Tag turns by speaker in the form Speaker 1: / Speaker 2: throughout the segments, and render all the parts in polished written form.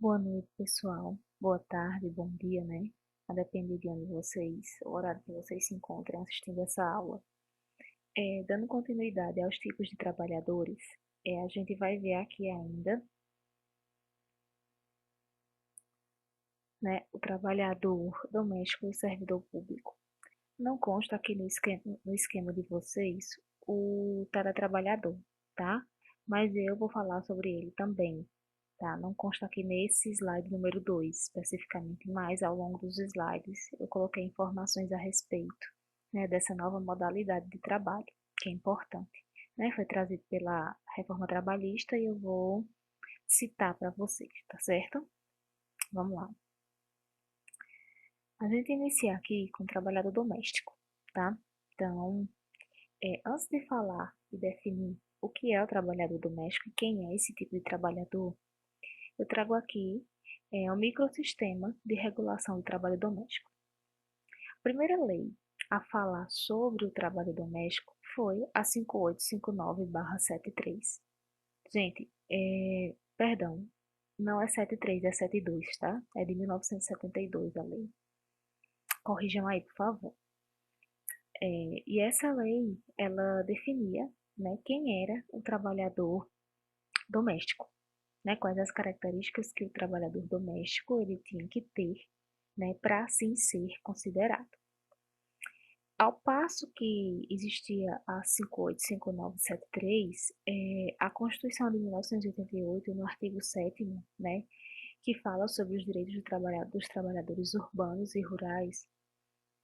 Speaker 1: Boa noite, pessoal. Boa tarde, bom dia, né? A depender de onde o horário que vocês se encontrem assistindo essa aula. Dando continuidade aos tipos de trabalhadores, a gente vai ver aqui ainda, né, o trabalhador doméstico e o servidor público. Não consta aqui no esquema de vocês o teletrabalhador, tá? Mas eu vou falar sobre ele também, tá? Não consta aqui nesse slide número 2, especificamente, mas ao longo dos slides eu coloquei informações a respeito, né, dessa nova modalidade de trabalho, que é importante, né? Foi trazido pela reforma trabalhista e eu vou citar para vocês, tá certo? Vamos lá. A gente inicia aqui com o trabalhador doméstico, tá? Então, antes de falar e definir o que é o trabalhador doméstico e quem é esse tipo de trabalhador, eu trago aqui o microsistema de regulação do trabalho doméstico. A primeira lei a falar sobre o trabalho doméstico foi a 5859/73. Gente, perdão, não é 73, é 72, tá? É de 1972 a lei. Corrijam aí, por favor. E essa lei, ela definia, né, quem era o trabalhador doméstico, né, quais as características que o trabalhador doméstico ele tinha que ter, né, para assim ser considerado. Ao passo que existia a 585973, a Constituição de 1988, no artigo 7º, né, que fala sobre os direitos dos trabalhadores urbanos e rurais,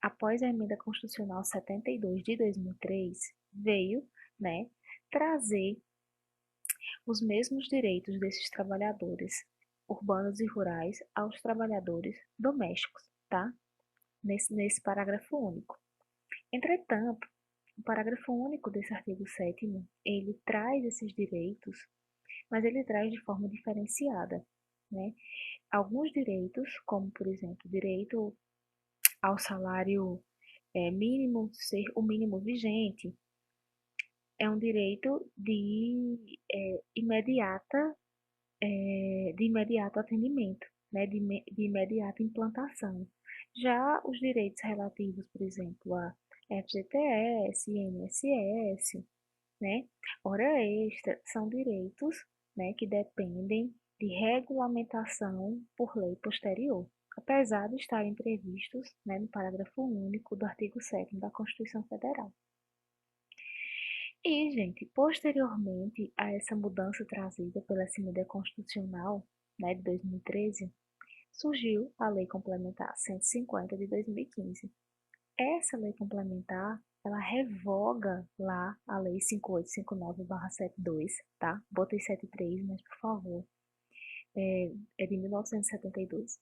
Speaker 1: após a emenda constitucional 72 de 2003, veio, né, trazer os mesmos direitos desses trabalhadores urbanos e rurais aos trabalhadores domésticos, tá? Nesse parágrafo único. Entretanto, o parágrafo único desse artigo 7º, ele traz esses direitos, mas ele traz de forma diferenciada, né? Alguns direitos, como por exemplo, o direito ao salário mínimo ser o mínimo vigente, é um direito de imediato atendimento, né, de imediata implantação. Já os direitos relativos, por exemplo, a FGTS, INSS, né, hora extra, são direitos, né, que dependem de regulamentação por lei posterior, apesar de estarem previstos, né, no parágrafo único do artigo 7º da Constituição Federal. E, gente, posteriormente a essa mudança trazida pela Emenda Constitucional, né, de 2013, surgiu a Lei Complementar 150 de 2015. Essa lei complementar, ela revoga lá a Lei 5859/72, tá? Botei 73, mas por favor, é de 1972.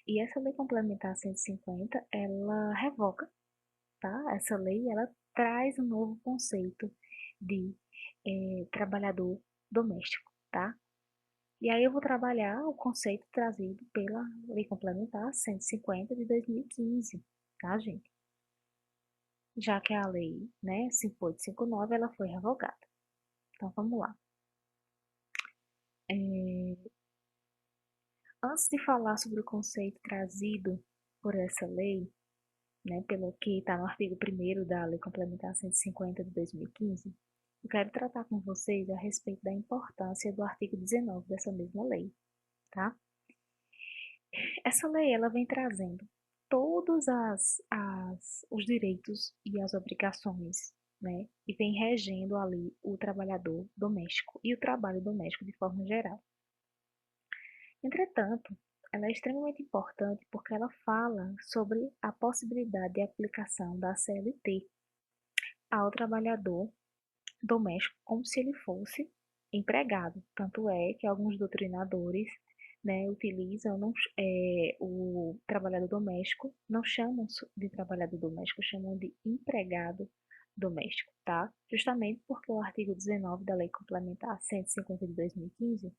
Speaker 1: E essa Lei Complementar 150, ela revoga, tá? Essa lei, ela traz um novo conceito de trabalhador doméstico, tá? E aí eu vou trabalhar o conceito trazido pela Lei Complementar 150 de 2015, tá, gente? Já que a lei, né, 5859, ela foi revogada. Então, vamos lá. Antes de falar sobre o conceito trazido por essa lei, né, pelo que está no artigo 1º da Lei Complementar 150 de 2015, eu quero tratar com vocês a respeito da importância do artigo 19 dessa mesma lei, tá? Essa lei, ela vem trazendo todos os direitos e as obrigações, né? E vem regendo ali o trabalhador doméstico e o trabalho doméstico de forma geral. Entretanto, ela é extremamente importante porque ela fala sobre a possibilidade de aplicação da CLT ao trabalhador doméstico como se ele fosse empregado. Tanto é que alguns doutrinadores, né, utilizam o trabalhador doméstico, não chamam de trabalhador doméstico, chamam de empregado doméstico, tá? Justamente porque o artigo 19 da Lei Complementar 150 de 2015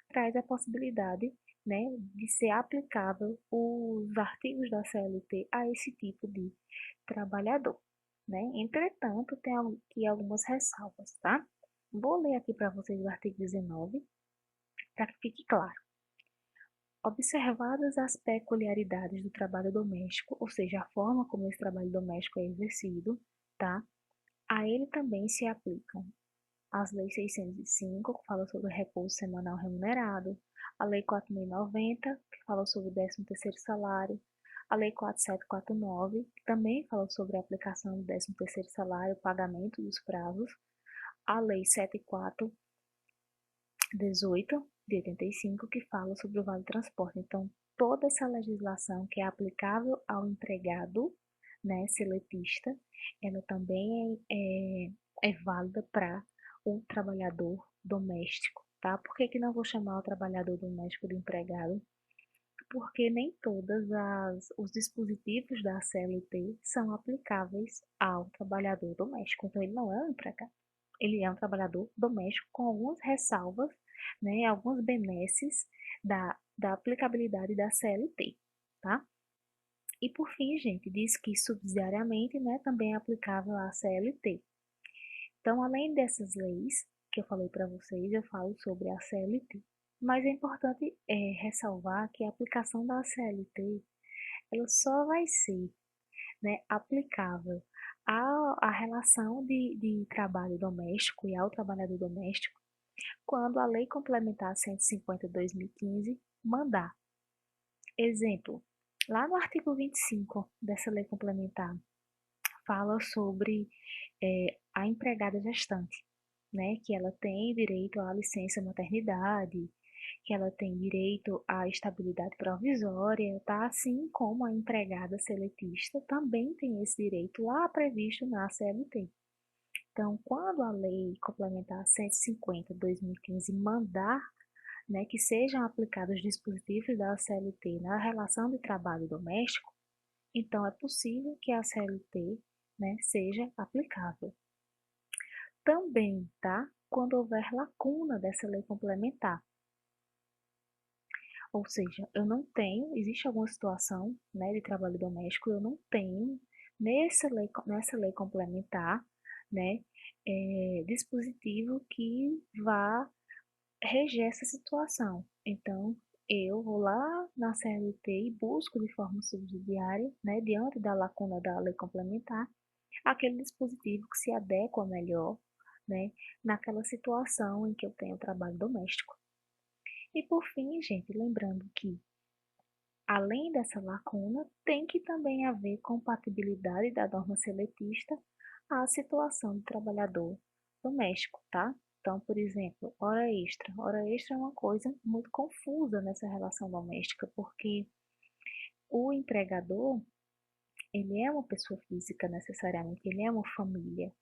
Speaker 1: traz a possibilidade, né, de ser aplicável os artigos da CLT a esse tipo de trabalhador, né? Entretanto, tem aqui algumas ressalvas, tá? Vou ler aqui para vocês o artigo 19, para que fique claro, Observadas as peculiaridades do trabalho doméstico, ou seja, a forma como esse trabalho doméstico é exercido, tá? A ele também se aplicam as leis 605, que fala sobre repouso semanal remunerado, a lei 4090, que fala sobre o 13º salário, a lei 4749, que também fala sobre a aplicação do 13º salário, pagamento dos prazos, a lei 7418 de 85, que fala sobre o vale transporte. Então, toda essa legislação que é aplicável ao empregado, né, seletista, ela também é válida para o trabalhador doméstico, tá? Por que que não vou chamar o trabalhador doméstico de empregado? Porque nem todos os dispositivos da CLT são aplicáveis ao trabalhador doméstico. Então, ele não é um empregado. Ele é um trabalhador doméstico com algumas ressalvas, né, algumas benesses da aplicabilidade da CLT, tá? E por fim, gente, diz que subsidiariamente, né, também é aplicável à CLT. Então, além dessas leis que eu falei para vocês, eu falo sobre a CLT. Mas é importante ressalvar que a aplicação da CLT ela só vai ser, né, aplicável à relação de trabalho doméstico e ao trabalhador doméstico quando a Lei Complementar 150 de 2015 mandar. Exemplo, lá no artigo 25 dessa lei complementar, fala sobre a empregada gestante, né, que ela tem direito à licença maternidade, que ela tem direito à estabilidade provisória, tá? Assim como a empregada seletista também tem esse direito lá previsto na CLT. Então, quando a Lei Complementar 150 de 2015 mandar, né, que sejam aplicados dispositivos da CLT na relação de trabalho doméstico, então é possível que a CLT, né, seja aplicável. Também, tá? Quando houver lacuna dessa lei complementar. Ou seja, eu não tenho, existe alguma situação, né, de trabalho doméstico, eu não tenho nessa lei complementar, né, dispositivo que vá reger essa situação. Então, eu vou lá na CLT e busco de forma subsidiária, né, diante da lacuna da lei complementar, aquele dispositivo que se adequa melhor, né, naquela situação em que eu tenho trabalho doméstico. E por fim, gente, lembrando que, além dessa lacuna, tem que também haver compatibilidade da norma seletista à situação do trabalhador doméstico, tá? Então, por exemplo, hora extra. Hora extra é uma coisa muito confusa nessa relação doméstica, porque o empregador, ele é uma pessoa física necessariamente, ele é uma família.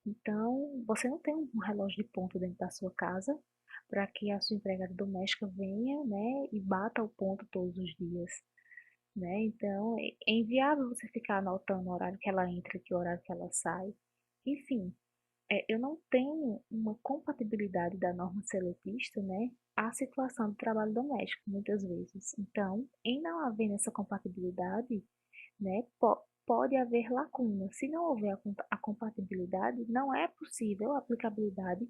Speaker 1: Então, você não tem um relógio de ponto dentro da sua casa para que a sua empregada doméstica venha, né, e bata o ponto todos os dias, né? Então, é inviável você ficar anotando o horário que ela entra e o horário que ela sai. Enfim, eu não tenho uma compatibilidade da norma seletista, né, à situação do trabalho doméstico, muitas vezes. Então, em não haver essa compatibilidade, né, pode haver lacuna. Se não houver a compatibilidade, não é possível a aplicabilidade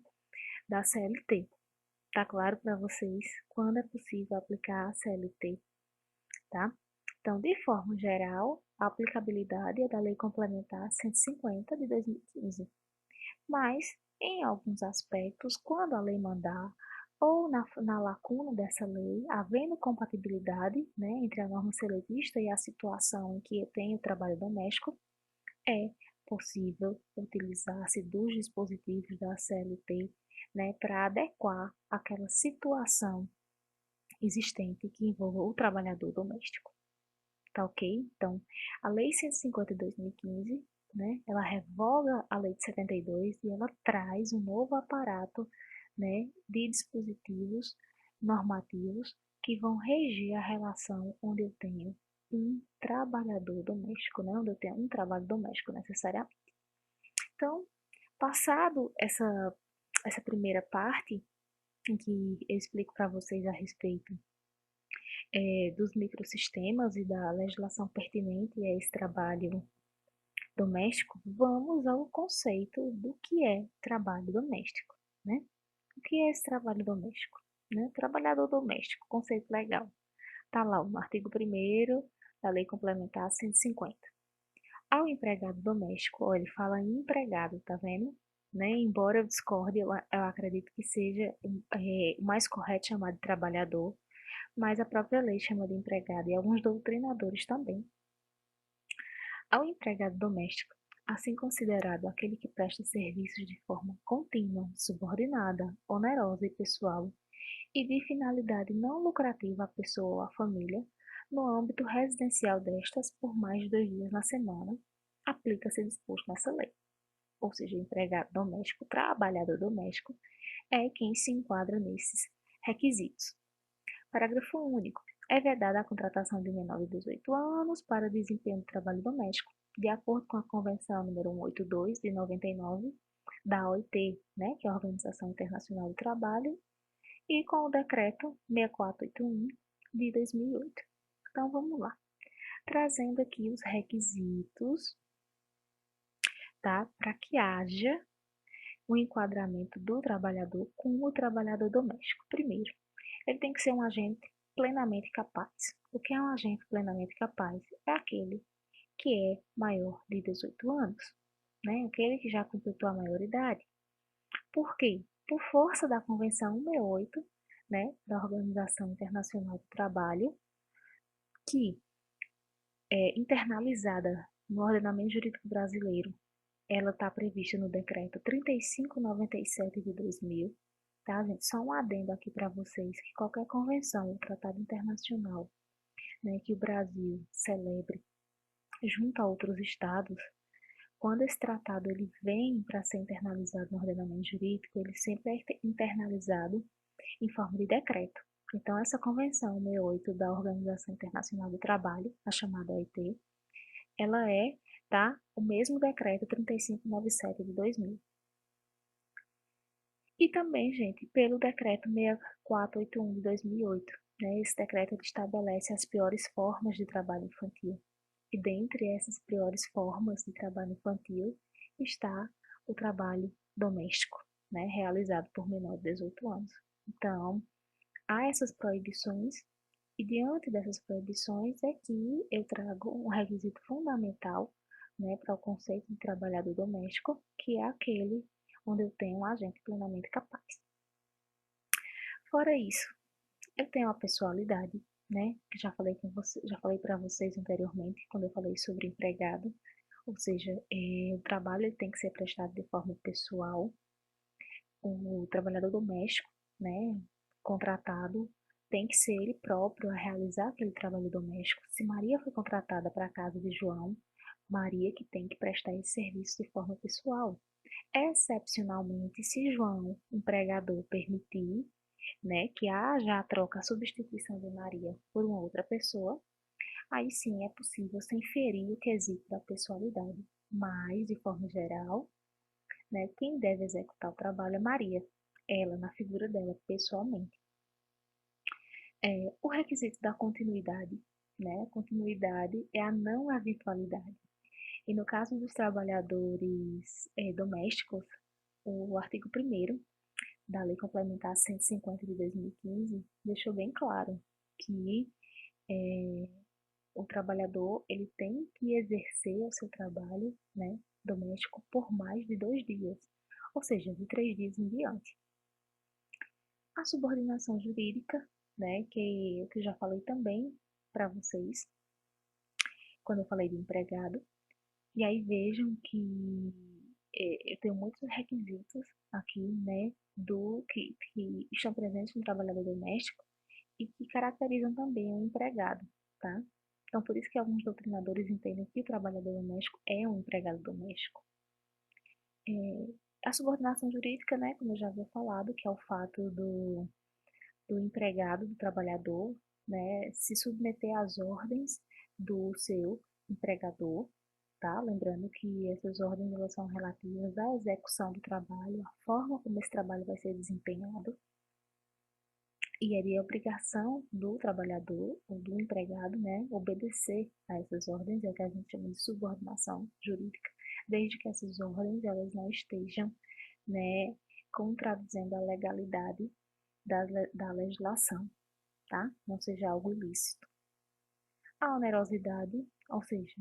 Speaker 1: da CLT. Tá claro para vocês quando é possível aplicar a CLT, tá? Então, de forma geral, a aplicabilidade é da Lei Complementar 150 de 2015. Mas, em alguns aspectos, quando a lei mandar ou na lacuna dessa lei, havendo compatibilidade, né, entre a norma seletista e a situação em que eu tenho trabalho doméstico, é possível utilizar-se dos dispositivos da CLT, né, para adequar aquela situação existente que envolva o trabalhador doméstico. Tá ok? Então, a Lei 150 de 2015, né, ela revoga a Lei de 72 e ela traz um novo aparato, né, de dispositivos normativos que vão reger a relação onde eu tenho um trabalhador doméstico, né, onde eu tenho um trabalho doméstico necessariamente. Então, passado essa primeira parte, em que eu explico para vocês a respeito dos microsistemas e da legislação pertinente a esse trabalho doméstico, vamos ao conceito do que é trabalho doméstico, né? O que é esse trabalho doméstico? Né? Trabalhador doméstico, conceito legal. Está lá no artigo 1º da Lei Complementar 150. Ao empregado doméstico, ó, ele fala em empregado, tá vendo? Né? Embora eu discorde, eu acredito que seja o mais correto chamar de trabalhador, mas a própria lei chama de empregado e alguns doutrinadores também. Ao empregado doméstico, assim considerado aquele que presta serviços de forma contínua, subordinada, onerosa e pessoal, e de finalidade não lucrativa à pessoa ou à família, no âmbito residencial destas por mais de 2 dias na semana, aplica-se o disposto nessa lei. Ou seja, empregado doméstico, trabalhador doméstico, é quem se enquadra nesses requisitos. Parágrafo único. É vedada a contratação de menor de 18 anos para desempenho de trabalho doméstico, de acordo com a Convenção número 182 de 99 da OIT, né, que é a Organização Internacional do Trabalho, e com o Decreto 6481 de 2008. Então, vamos lá. Trazendo aqui os requisitos, tá, para que haja o enquadramento do trabalhador com o trabalhador doméstico. Primeiro, ele tem que ser um agente plenamente capaz. O que é um agente plenamente capaz? É aquele que é maior de 18 anos, né? Aquele que já completou a maioridade. Por quê? Por força da Convenção 168, né, da Organização Internacional do Trabalho, que é internalizada no ordenamento jurídico brasileiro. Ela está prevista no decreto 3597 de 2000, tá, gente? Só um adendo aqui para vocês, que qualquer convenção ou tratado internacional, né, que o Brasil celebre junto a outros estados, quando esse tratado ele vem para ser internalizado no ordenamento jurídico, ele sempre é internalizado em forma de decreto. Então, essa Convenção 68 da Organização Internacional do Trabalho, a chamada OIT, ela é, tá, o mesmo decreto 3597 de 2000. E também, gente, pelo decreto 6481 de 2008, né, esse decreto estabelece as piores formas de trabalho infantil. E dentre essas piores formas de trabalho infantil está o trabalho doméstico, né, realizado por menor de 18 anos. Então, há essas proibições, e diante dessas proibições é que eu trago um requisito fundamental, né, para o conceito de trabalhador doméstico, que é aquele onde eu tenho um agente plenamente capaz. Fora isso, eu tenho a pessoalidade, né, que já falei para vocês anteriormente, quando eu falei sobre empregado, ou seja, o trabalho ele tem que ser prestado de forma pessoal. O trabalhador doméstico, né, contratado, tem que ser ele próprio a realizar aquele trabalho doméstico. Se Maria foi contratada para a casa de João, Maria que tem que prestar esse serviço de forma pessoal. Excepcionalmente, se João, empregador, permitir, né, que haja a troca, a substituição de Maria por uma outra pessoa, aí sim é possível se inferir o quesito da pessoalidade. Mas, de forma geral, né, quem deve executar o trabalho é Maria, ela, na figura dela, pessoalmente. O requisito da continuidade, né? Continuidade é a não eventualidade. E no caso dos trabalhadores domésticos, o artigo 1º da Lei Complementar 150 de 2015 deixou bem claro que o trabalhador ele tem que exercer o seu trabalho, né, doméstico por mais de 2 dias, ou seja, de 3 dias em diante. A subordinação jurídica, né, que eu já falei também para vocês, quando eu falei de empregado, e aí vejam que eu tenho muitos requisitos aqui, né, que estão presentes no trabalhador doméstico e que caracterizam também o empregado, tá? Então, por isso que alguns doutrinadores entendem que o trabalhador doméstico é um empregado doméstico. A subordinação jurídica, né, como eu já havia falado, que é o fato do empregado, do trabalhador, né, se submeter às ordens do seu empregador, tá? Lembrando que essas ordens elas são relativas à execução do trabalho, à forma como esse trabalho vai ser desempenhado, e é de obrigação do trabalhador ou do empregado, né, obedecer a essas ordens, é o que a gente chama de subordinação jurídica, desde que essas ordens elas não estejam, né, contradizendo a legalidade da legislação. tá? Não seja algo ilícito. A onerosidade, ou seja,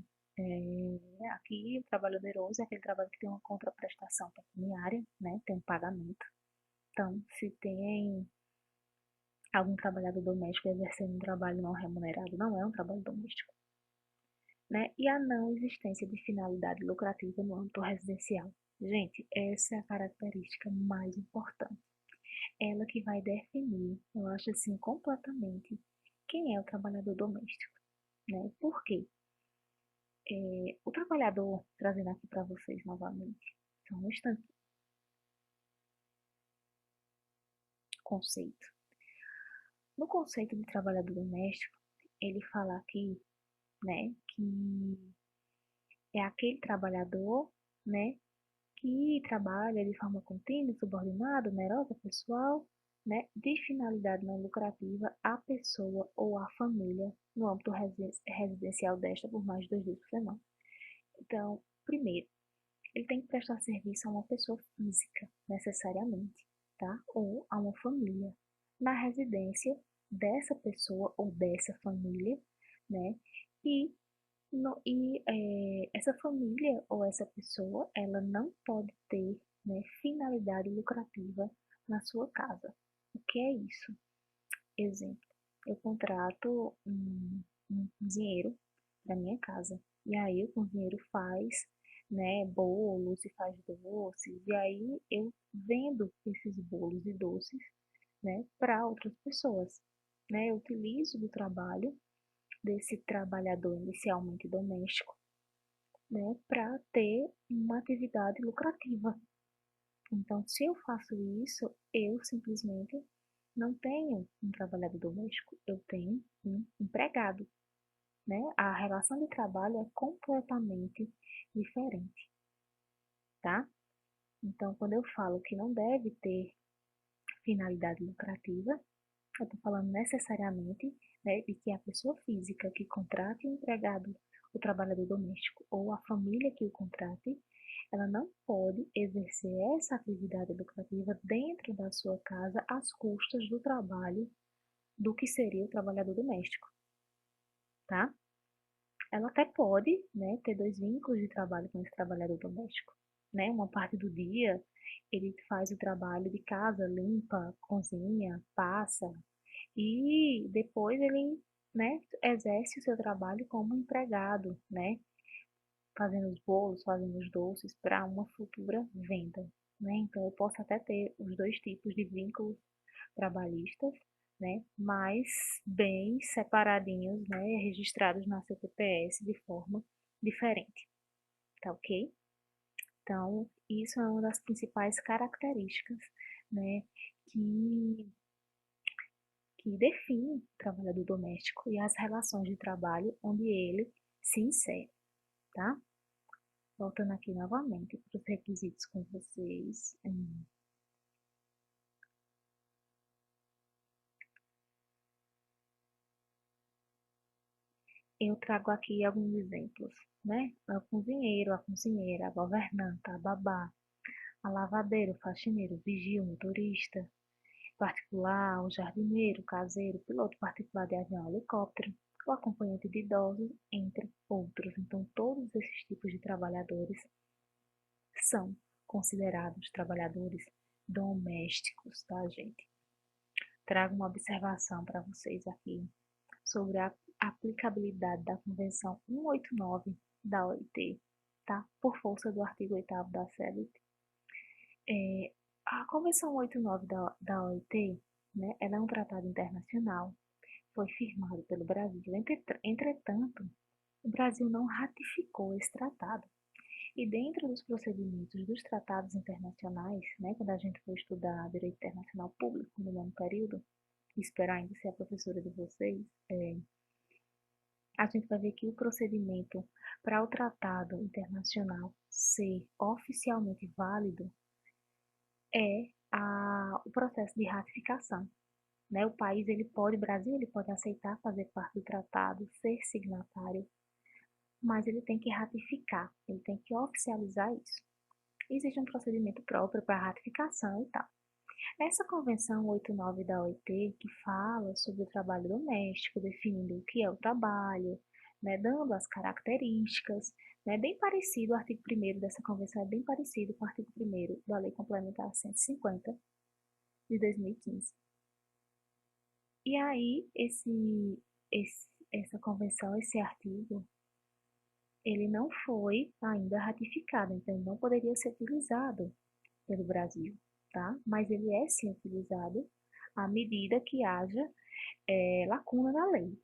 Speaker 1: aqui o trabalho oneroso é aquele trabalho que tem uma contraprestação pecuniária, né? Tem um pagamento. Então, se tem algum trabalhador doméstico exercendo um trabalho não remunerado, não é um trabalho doméstico, né? E a não existência de finalidade lucrativa no âmbito residencial. Gente, essa é a característica mais importante. Ela que vai definir, eu acho assim, completamente quem é o trabalhador doméstico, né? Por quê? O trabalhador, trazendo aqui para vocês novamente, só um instante, conceito. No conceito de trabalhador doméstico, ele fala aqui, né, que é aquele trabalhador, né, que trabalha de forma contínua, subordinada, onerosa, pessoal, né, de finalidade não lucrativa a pessoa ou a família no âmbito residencial desta por mais de 2 dias por semana. Então, primeiro, ele tem que prestar serviço a uma pessoa física, necessariamente, tá? Ou a uma família, na residência dessa pessoa ou dessa família, né? E, essa família ou essa pessoa, ela não pode ter, né, finalidade lucrativa na sua casa. O que é isso? Exemplo, eu contrato um cozinheiro para minha casa. E aí o cozinheiro faz, né, bolos e faz doces. E aí eu vendo esses bolos e doces, né, para outras pessoas. Né? Eu utilizo do trabalho desse trabalhador inicialmente doméstico, né, para ter uma atividade lucrativa. Então, se eu faço isso, eu simplesmente não tenho um trabalhador doméstico, eu tenho um empregado, né? A relação de trabalho é completamente diferente, tá? Então, quando eu falo que não deve ter finalidade lucrativa, eu estou falando necessariamente, né, de que a pessoa física que contrate o empregado, o trabalhador doméstico ou a família que o contrate, ela não pode exercer essa atividade lucrativa dentro da sua casa às custas do trabalho do que seria o trabalhador doméstico, tá? Ela até pode, né, ter dois vínculos de trabalho com esse trabalhador doméstico, né? Uma parte do dia ele faz o trabalho de casa, limpa, cozinha, passa, e depois ele, né, exerce o seu trabalho como empregado, né, fazendo os bolos, fazendo os doces para uma futura venda, né? Então eu posso até ter os dois tipos de vínculos trabalhistas, né, mas bem separadinhos, né, registrados na CTPS de forma diferente, tá ok? Então, isso é uma das principais características, né, que, que define o trabalhador doméstico e as relações de trabalho onde ele se insere, tá? Voltando aqui novamente para os requisitos com vocês. Eu trago aqui alguns exemplos, né? O cozinheiro, a cozinheira, a governanta, a babá, a lavadeiro, o faxineiro, o vigia, o motorista particular, o jardineiro, o caseiro, o piloto particular de avião, helicóptero, o acompanhante de idosos, entre outros. Então, todos esses tipos de trabalhadores são considerados trabalhadores domésticos, tá, gente? Trago uma observação para vocês aqui sobre a aplicabilidade da Convenção 189 da OIT, tá? Por força do artigo 8º da CELT. A Convenção 189 da OIT, né, ela é um tratado internacional, foi firmado pelo Brasil. Entretanto, o Brasil não ratificou esse tratado. E dentro dos procedimentos dos tratados internacionais, né, quando a gente for estudar direito internacional público no nono período, e esperar ainda ser a professora de vocês, a gente vai ver que o procedimento para o tratado internacional ser oficialmente válido é o processo de ratificação. Né? O país, ele pode, o Brasil, ele pode aceitar fazer parte do tratado, ser signatário, mas ele tem que ratificar, ele tem que oficializar isso. Existe um procedimento próprio para ratificação e tal. Essa Convenção 89 da OIT, que fala sobre o trabalho doméstico, definindo o que é o trabalho, né, dando as características, né, bem parecido, o artigo 1º dessa convenção é bem parecido com o artigo 1º da Lei Complementar 150 de 2015. E aí, essa convenção, esse artigo, ele não foi ainda ratificado, então ele não poderia ser utilizado pelo Brasil, tá? Mas ele é sim utilizado à medida que haja lacuna na lei.